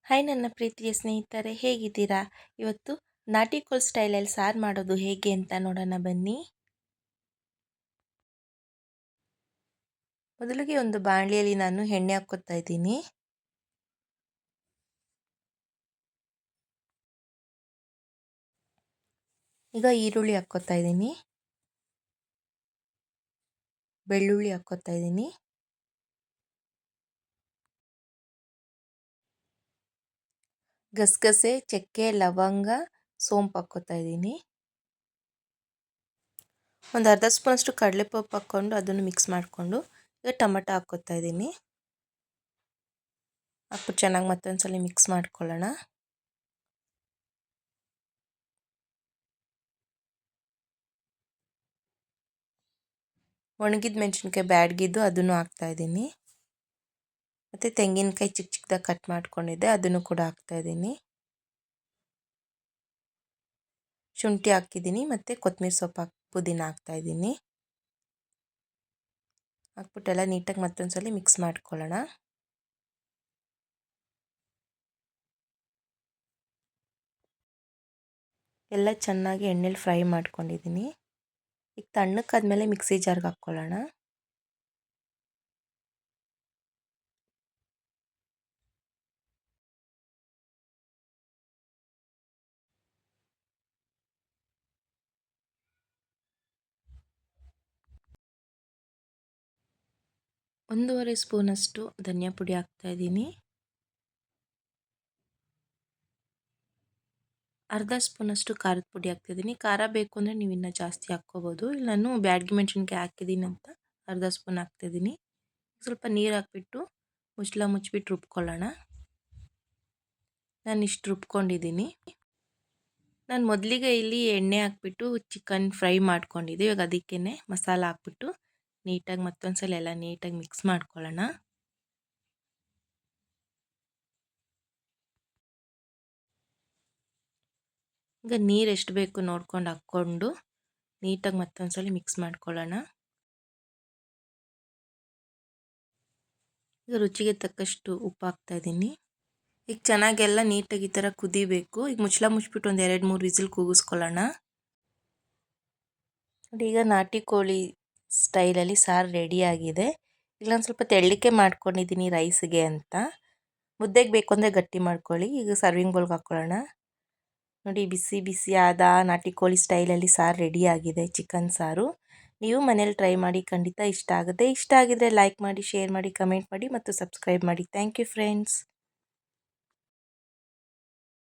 Hi ನನ್ನ ಪ್ರೀತಿಯ ಸ್ನೇಹಿತರೆ, ಹೇಗಿದ್ದೀರಾ? ಇವತ್ತು ನಾಟಿ ಕೋಳಿ ಸ್ಟೈಲಲ್ಲಿ ಸಾರು ಮಾಡೋದು ಹೇಗೆ ಅಂತ ನೋಡೋಣ ಬನ್ನಿ. ಮೊದಲಿಗೆ ಒಂದು ಬಾಣಲಿಯಲ್ಲಿ ನಾನು ಎಣ್ಣೆ ಹಾಕ್ಕೊತಾ ಇದ್ದೀನಿ. ಈಗ ಈರುಳ್ಳಿ ಹಾಕ್ಕೊತಾ ಇದ್ದೀನಿ, ಬೆಳ್ಳುಳ್ಳಿ ಹಾಕ್ಕೊತಾ ಇದ್ದೀನಿ, ಗಸಗಸೆ, ಚಕ್ಕೆ, ಲವಂಗ, ಸೋಂಪು ಹಾಕ್ಕೊತಾ ಇದ್ದೀನಿ. ಒಂದು ಅರ್ಧ ಸ್ಪೂನಷ್ಟು ಕಡಲೆಪಪ್ಪು ಹಾಕ್ಕೊಂಡು ಅದನ್ನು ಮಿಕ್ಸ್ ಮಾಡಿಕೊಂಡು ಈಗ ಟೊಮೆಟೊ ಹಾಕ್ಕೊತಾ ಇದ್ದೀನಿ. ಹಾಕ್ಬಿಟ್ಟು ಚೆನ್ನಾಗಿ ಮತ್ತೊಂದ್ಸಲ ಮಿಕ್ಸ್ ಮಾಡ್ಕೊಳ್ಳೋಣ. ಒಣಗಿದ ಮೆಣಸಿನ್ಕಾಯಿ ಬ್ಯಾಡಗಿದ್ದು ಅದನ್ನು ಹಾಕ್ತಾಯಿದ್ದೀನಿ. ಮತ್ತು ತೆಂಗಿನಕಾಯಿ ಚಿಕ್ಕ ಚಿಕ್ಕದಾಗಿ ಕಟ್ ಮಾಡ್ಕೊಂಡಿದ್ದೆ ಅದನ್ನು ಕೂಡ ಹಾಕ್ತಾಯಿದ್ದೀನಿ. ಶುಂಠಿ ಹಾಕಿದ್ದೀನಿ ಮತ್ತು ಕೊತ್ತಂಬರಿ ಸೊಪ್ಪು ಪುದೀನ ಹಾಕ್ತಾಯಿದ್ದೀನಿ. ಹಾಕ್ಬಿಟ್ಟೆಲ್ಲ ನೀಟಾಗಿ ಮತ್ತೊಂದ್ಸಲ ಮಿಕ್ಸ್ ಮಾಡ್ಕೊಳ್ಳೋಣ. ಎಲ್ಲ ಚೆನ್ನಾಗಿ ಎಣ್ಣೆಲಿ ಫ್ರೈ ಮಾಡ್ಕೊಂಡಿದ್ದೀನಿ. ಈಗ ತಣ್ಣಕ್ಕಾದ್ಮೇಲೆ ಮಿಕ್ಸಿ ಜಾರ್ಗೆ ಹಾಕ್ಕೊಳ್ಳೋಣ. ಒಂದೂವರೆ ಸ್ಪೂನಷ್ಟು ಧನಿಯಾ ಪುಡಿ ಹಾಕ್ತಾಯಿದ್ದೀನಿ. ಅರ್ಧ ಸ್ಪೂನಷ್ಟು ಖಾರದ ಪುಡಿ ಹಾಕ್ತಿದ್ದೀನಿ. ಖಾರ ಬೇಕು ಅಂದರೆ ನೀವು ಇನ್ನೂ ಜಾಸ್ತಿ ಹಾಕ್ಕೋಬೋದು. ಇಲ್ಲ ನಾನು ಬ್ಯಾಡಗಿ ಮೆಣಸಿನ್ಕಾಯಿ ಹಾಕಿದ್ದೀನಿ ಅಂತ ಅರ್ಧ ಸ್ಪೂನ್ ಹಾಕ್ತಿದ್ದೀನಿ. ಸ್ವಲ್ಪ ನೀರು ಹಾಕ್ಬಿಟ್ಟು ಮುಚ್ಚಿಬಿಟ್ಟು ರುಬ್ಕೊಳ್ಳೋಣ. ನಾನು ಇಷ್ಟು ರುಬ್ಕೊಂಡಿದ್ದೀನಿ. ನಾನು ಮೊದಲಿಗೆ ಇಲ್ಲಿ ಎಣ್ಣೆ ಹಾಕ್ಬಿಟ್ಟು ಚಿಕನ್ ಫ್ರೈ ಮಾಡ್ಕೊಂಡಿದ್ದೆ. ಇವಾಗ ಅದಕ್ಕೇ ಮಸಾಲ ಹಾಕ್ಬಿಟ್ಟು ನೀಟಾಗಿ ಮತ್ತೊಂದ್ಸಲ ಎಲ್ಲ ನೀಟಾಗಿ ಮಿಕ್ಸ್ ಮಾಡ್ಕೊಳ್ಳೋಣ. ಈಗ ನೀರು ಎಷ್ಟು ಬೇಕು ನೋಡ್ಕೊಂಡು ಹಾಕ್ಕೊಂಡು ನೀಟಾಗಿ ಮತ್ತೊಂದ್ಸಲ ಮಿಕ್ಸ್ ಮಾಡ್ಕೊಳ್ಳೋಣ. ಈಗ ರುಚಿಗೆ ತಕ್ಕಷ್ಟು ಉಪ್ಪು ಹಾಕ್ತಾಯಿದ್ದೀನಿ. ಈಗ ಚೆನ್ನಾಗೆಲ್ಲ ನೀಟಾಗಿ ಈ ಥರ ಕುದಿಬೇಕು. ಈಗ ಮುಚ್ಚಿಬಿಟ್ಟು ಒಂದು 2-3 ವಿಸಿಲ್ ಕೂಗಿಸ್ಕೊಳ್ಳೋಣ. ನೋಡಿ ಈಗ ನಾಟಿ ಕೋಳಿ ಸ್ಟೈಲಲ್ಲಿ ಸಾರು ರೆಡಿಯಾಗಿದೆ. ಇಲ್ಲೊಂದು ಸ್ವಲ್ಪ ತೆಳ್ಳಗೆ ಮಾಡ್ಕೊಂಡಿದ್ದೀನಿ ರೈಸ್ಗೆ ಅಂತ. ಮುದ್ದೆಗೆ ಬೇಕು ಅಂದರೆ ಗಟ್ಟಿ ಮಾಡ್ಕೊಳ್ಳಿ. ಈಗ ಸರ್ವಿಂಗ್ ಬೌಲ್ಗೆ ಹಾಕ್ಕೊಳ್ಳೋಣ. ನೋಡಿ ಬಿಸಿ ಬಿಸಿಯಾದ ನಾಟಿ ಕೋಳಿ ಸ್ಟೈಲಲ್ಲಿ ಸಾರು ರೆಡಿಯಾಗಿದೆ, ಚಿಕನ್ ಸಾರು. ನೀವು ಮನೇಲಿ ಟ್ರೈ ಮಾಡಿ, ಖಂಡಿತ ಇಷ್ಟ ಆಗುತ್ತೆ. ಇಷ್ಟ ಆಗಿದ್ರೆ ಲೈಕ್ ಮಾಡಿ, ಶೇರ್ ಮಾಡಿ, ಕಮೆಂಟ್ ಮಾಡಿ ಮತ್ತು ಸಬ್ಸ್ಕ್ರೈಬ್ ಮಾಡಿ. Thank you friends.